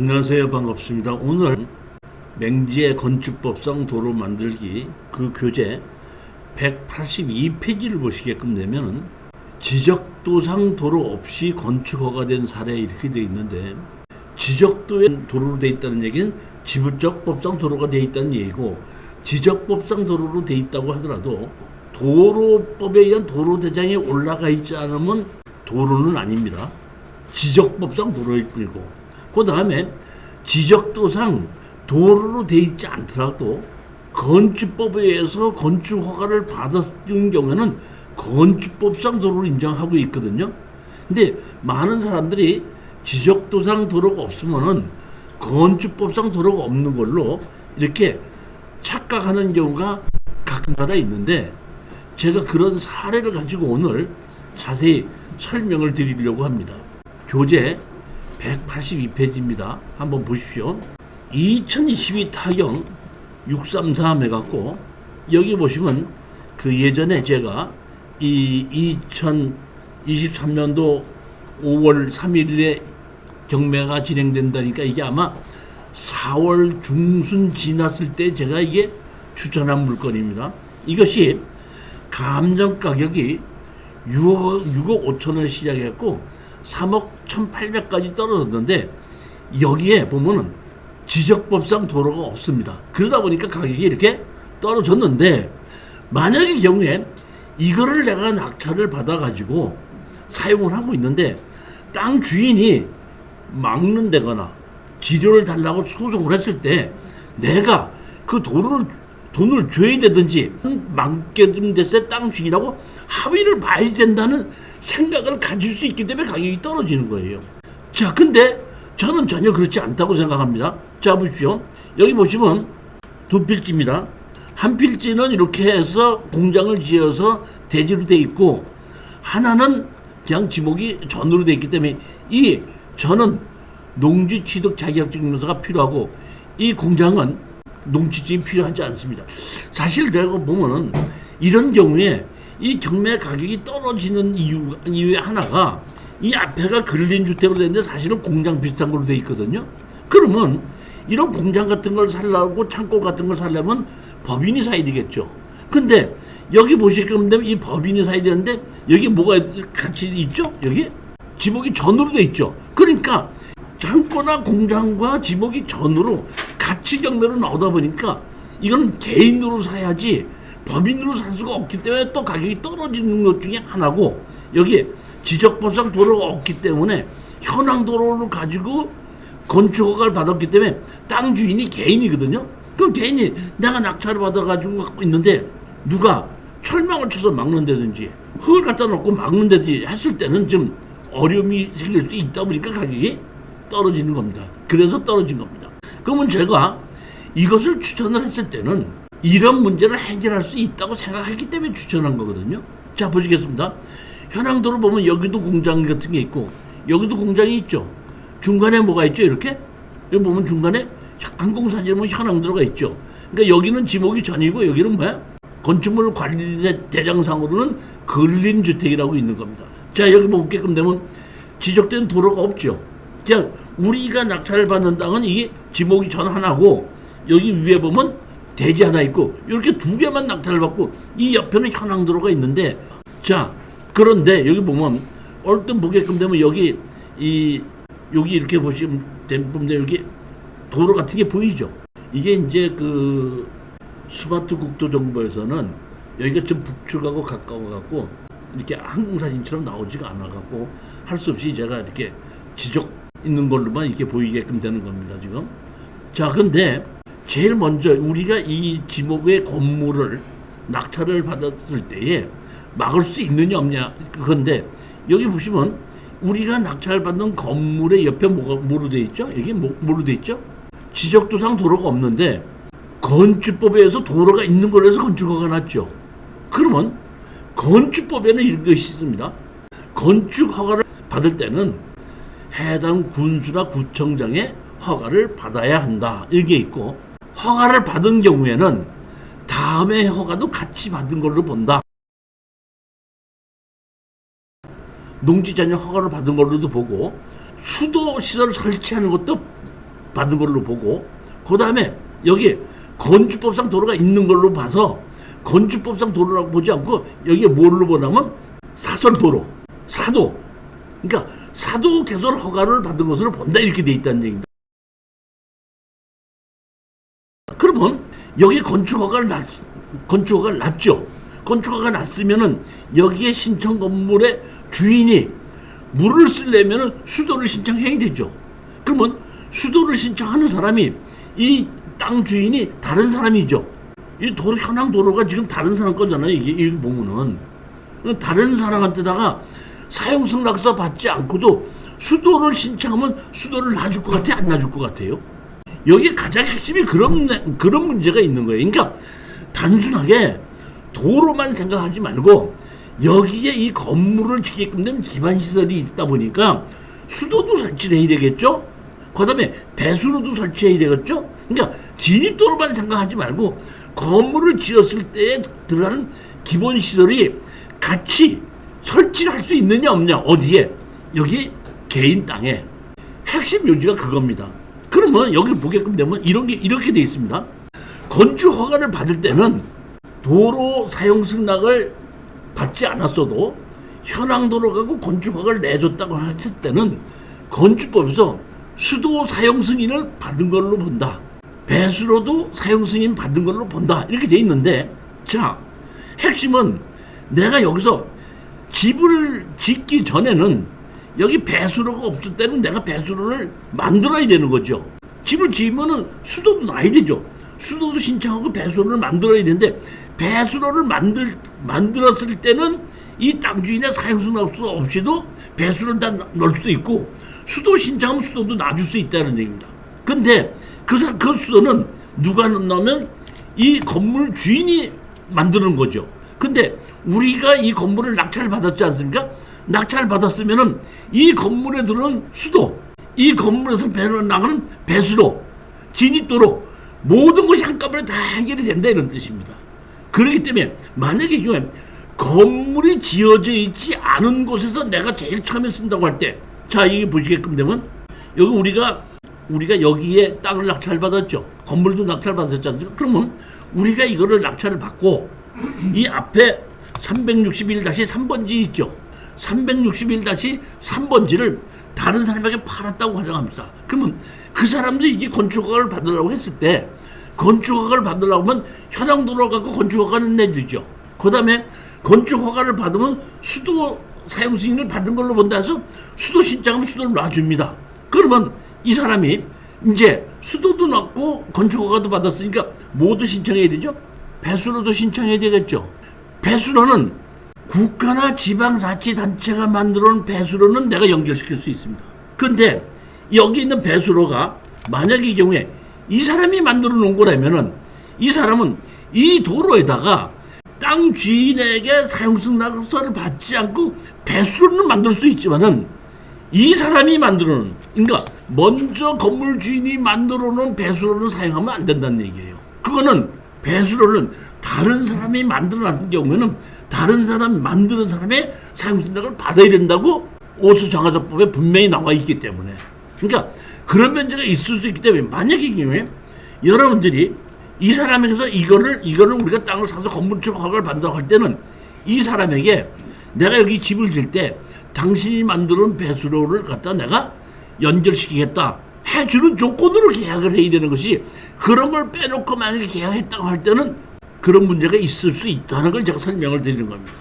안녕하세요. 반갑습니다. 오늘 맹지의 건축법상 도로 만들기 그 교재 182페이지를 보시게끔 되면은 지적도상 도로 없이 건축 허가된 사례 이렇게 되어 있는데, 지적도에 도로로 되어 있다는 얘기는 지적법상 도로가 되어 있다는 얘기고, 지적법상 도로로 되어 있다고 하더라도 도로법에 의한 도로 대장에 올라가 있지 않으면 도로는 아닙니다. 지적법상 도로일 뿐이고, 그 다음에 지적도상 도로로 되어 있지 않더라도 건축법에 의해서 건축 허가를 받았는 경우에는 건축법상 도로를 인정하고 있거든요. 근데 많은 사람들이 지적도상 도로가 없으면은 건축법상 도로가 없는 걸로 이렇게 착각하는 경우가 가끔가다 있는데, 제가 그런 사례를 가지고 오늘 자세히 설명을 드리려고 합니다. 교재 182페이지입니다. 한번 보십시오. 2022 타경 633 해갖고, 여기 보시면 그 예전에 제가 이 2023년도 5월 3일에 경매가 진행된다니까 이게 아마 4월 중순 지났을 때 제가 이게 추천한 물건입니다. 이것이 감정 가격이 6억 5천원 시작했고 3억 1,800까지 떨어졌는데, 여기에 보면은 지적법상 도로가 없습니다. 그러다 보니까 가격이 이렇게 떨어졌는데, 만약의 경우에 이거를 내가 낙찰을 받아가지고 사용을 하고 있는데 땅 주인이 막는다거나 지료를 달라고 소송을 했을 때 내가 그 돈을 줘야 되든지 막게 됐을 때 땅 주인하고 합의를 봐야 된다는 생각을 가질 수 있기 때문에 가격이 떨어지는 거예요. 자, 근데 저는 전혀 그렇지 않다고 생각합니다. 자, 보십시오. 여기 보시면 두 필지입니다. 한 필지는 이렇게 해서 공장을 지어서 대지로 돼 있고, 하나는 그냥 지목이 전으로 돼 있기 때문에 이 전은 농지 취득 자격증 인증서가 필요하고, 이 공장은 농지증이 필요하지 않습니다. 사실 내가 보면은 이런 경우에 이 경매 가격이 떨어지는 이유의 하나가, 이 앞에가 근린 주택으로 되는데 사실은 공장 비슷한 걸로 돼 있거든요. 그러면 이런 공장 같은 걸 살려고, 창고 같은 걸 살려면 법인이 사야 되겠죠. 근데 여기 보시게끔 되면 이 법인이 사야 되는데, 여기 뭐가 같이 있죠? 여기 지목이 전으로 돼 있죠. 그러니까 창고나 공장과 지목이 전으로 같이 경매로 나오다 보니까 이건 개인으로 사야지 법인으로 살 수가 없기 때문에 또 가격이 떨어지는 것 중에 하나고, 여기 지적법상 도로가 없기 때문에 현황 도로를 가지고 건축허가를 받았기 때문에 땅 주인이 개인이거든요. 그럼 개인이 내가 낙찰을 받아가지고 갖고 있는데 누가 철망을 쳐서 막는다든지 흙을 갖다 놓고 막는다든지 했을 때는 좀 어려움이 생길 수 있다 보니까 가격이 떨어지는 겁니다. 그래서 떨어진 겁니다. 그러면 제가 이것을 추천을 했을 때는 이런 문제를 해결할 수 있다고 생각했기 때문에 추천한 거거든요. 자, 보시겠습니다. 현황도로 보면 여기도 공장 같은 게 있고 여기도 공장이 있죠. 중간에 뭐가 있죠? 이렇게 여기 보면 중간에 항공사진 보면 현황도로가 있죠. 그러니까 여기는 지목이 전이고 여기는 뭐야? 건축물 관리 대장상으로는 근린주택이라고 있는 겁니다. 자, 여기 보게끔 되면 지적된 도로가 없죠. 그냥 우리가 낙찰을 받는 땅은 이게 지목이 전 하나고, 여기 위에 보면 대지 하나 있고, 이렇게 두 개만 낙찰을 받고 이 옆에는 현황도로가 있는데, 자, 그런데 여기 보면 얼른 보게끔 되면 여기 이렇게 보시면 되면 여기 도로 같은 게 보이죠. 이게 이제 그 스마트 국토정보에서는 여기가 좀 북측하고 가까워갖고 이렇게 항공사진처럼 나오지가 않아갖고 할 수 없이 제가 이렇게 지적 있는 걸로만 이렇게 보이게끔 되는 겁니다, 지금. 자, 근데 제일 먼저 우리가 이 지목의 건물을 낙찰을 받았을 때에 막을 수 있느냐 없냐, 그건데 여기 보시면 우리가 낙찰을 받는 건물의 옆에 뭐로 돼 있죠? 이게 뭐로 돼 있죠? 지적도상 도로가 없는데 건축법에 의해서 도로가 있는 걸로 해서 건축허가가 났죠. 그러면 건축법에는 이런 것이 있습니다. 건축허가를 받을 때는 해당 군수나 구청장의 허가를 받아야 한다, 이게 있고, 허가를 받은 경우에는 다음에 허가도 같이 받은 걸로 본다. 농지자녀 허가를 받은 걸로도 보고, 수도 시설 설치하는 것도 받은 걸로 보고, 그 다음에 여기 건축법상 도로가 있는 걸로 봐서 건축법상 도로라고 보지 않고 여기에 뭘로 보냐면 사설도로, 사도, 그러니까 사도 개설 허가를 받은 것으로 본다, 이렇게 돼 있다는 얘기입니다. 그러면 여기 건축허가를 났죠. 건축허가 났으면은 여기에 신청 건물의 주인이 물을 쓰려면은 수도를 신청해야 되죠. 그러면 수도를 신청하는 사람이 이 땅 주인이 다른 사람이죠. 이 도로, 현황 도로가 지금 다른 사람 거잖아요. 이게 보면은 다른 사람한테다가 사용승 낙서 받지 않고도 수도를 신청하면 수도를 놔줄 것 같아, 안 놔줄 것 같아요? 여기 가장 핵심이 그런 문제가 있는 거예요. 그러니까 단순하게 도로만 생각하지 말고 여기에 이 건물을 짓게끔 된 기반시설이 있다 보니까 수도도 설치를 해야 되겠죠? 그 다음에 배수로도 설치해야 되겠죠? 그러니까 진입도로만 생각하지 말고 건물을 지었을 때에 들어가는 기본시설이 같이 설치를 할 수 있느냐 없느냐. 어디에? 여기 개인 땅에. 핵심 요지가 그겁니다. 그러면 여기 보게끔 되면 이런 게 이렇게 돼 있습니다. 건축 허가를 받을 때는 도로 사용 승낙을 받지 않았어도 현황 도로가고 건축 허가를 내줬다고 했을 때는 건축법에서 수도 사용 승인을 받은 걸로 본다. 배수로도 사용 승인 받은 걸로 본다. 이렇게 돼 있는데, 자, 핵심은 내가 여기서 집을 짓기 전에는 여기 배수로가 없을 때는 내가 배수로를 만들어야 되는 거죠. 집을 지으면은 수도도 놔야 되죠. 수도도 신청하고 배수로를 만들어야 되는데, 배수로를 만들었을 때는 이 땅 주인의 사용승낙 없이도 배수로를 다 넣을 수도 있고, 수도 신청하면 수도도 놔줄 수 있다는 얘기입니다. 근데 그 수도는 누가 넣냐면 이 건물 주인이 만드는 거죠. 근데 우리가 이 건물을 낙찰을 받았지 않습니까? 낙찰을 받았으면은 이 건물에 들어오는 수도, 이 건물에서 나가는 배수로, 진입도로, 모든 것이 한꺼번에 다 해결이 된다, 이런 뜻입니다. 그렇기 때문에 만약에 이게 건물이 지어져 있지 않은 곳에서 내가 제일 처음에 쓴다고 할 때, 자, 이게 보시게끔 되면 여기 우리가 여기에 땅을 낙찰받았죠. 건물도 낙찰받았지 않습니까? 그러면 우리가 이거를 낙찰을 받고 이 앞에 361-3번지 있죠. 361-3번지를 다른 사람에게 팔았다고 가정합니다. 그러면 그 사람도 이게 건축허가를 받으려고 했을 때, 건축허가를 받으려고 하면 현황도로 갖고 건축허가는 내주죠. 그 다음에 건축허가를 받으면 수도 사용승인을 받은 걸로 본다 해서 수도 신청하면 수도를 놔줍니다. 그러면 이 사람이 이제 수도도 놨고 건축허가도 받았으니까 모두 신청해야 되죠. 배수로도 신청해야 되겠죠. 배수로는 국가나 지방자치단체가 만들어놓은 배수로는 내가 연결시킬 수 있습니다. 근데 여기 있는 배수로가 만약에 이 경우에 이 사람이 만들어 놓은 거라면은 이 사람은 이 도로에다가 땅 주인에게 사용승낙서를 받지 않고 배수로는 만들 수 있지만은 이 사람이 만들어 놓은, 그러니까 먼저 건물 주인이 만들어 놓은 배수로는 사용하면 안 된다는 얘기예요. 그거는 배수로는 다른 사람이 만들어 놨는 경우에는 다른 사람이 만드는 사람의 사용승낙을 받아야 된다고 오수정화조법에 분명히 나와 있기 때문에, 그러니까 그런 문제가 있을 수 있기 때문에 만약에 이 경우에 여러분들이 이 사람에게서 이거를 우리가 땅을 사서 건물주택 허가를 받는다고 할 때는 이 사람에게 내가 여기 집을 질 때 당신이 만드는 배수로를 갖다 내가 연결시키겠다 해주는 조건으로 계약을 해야 되는 것이, 그런 걸 빼놓고 만약에 계약했다고 할 때는 그런 문제가 있을 수 있다는 걸 제가 설명을 드리는 겁니다.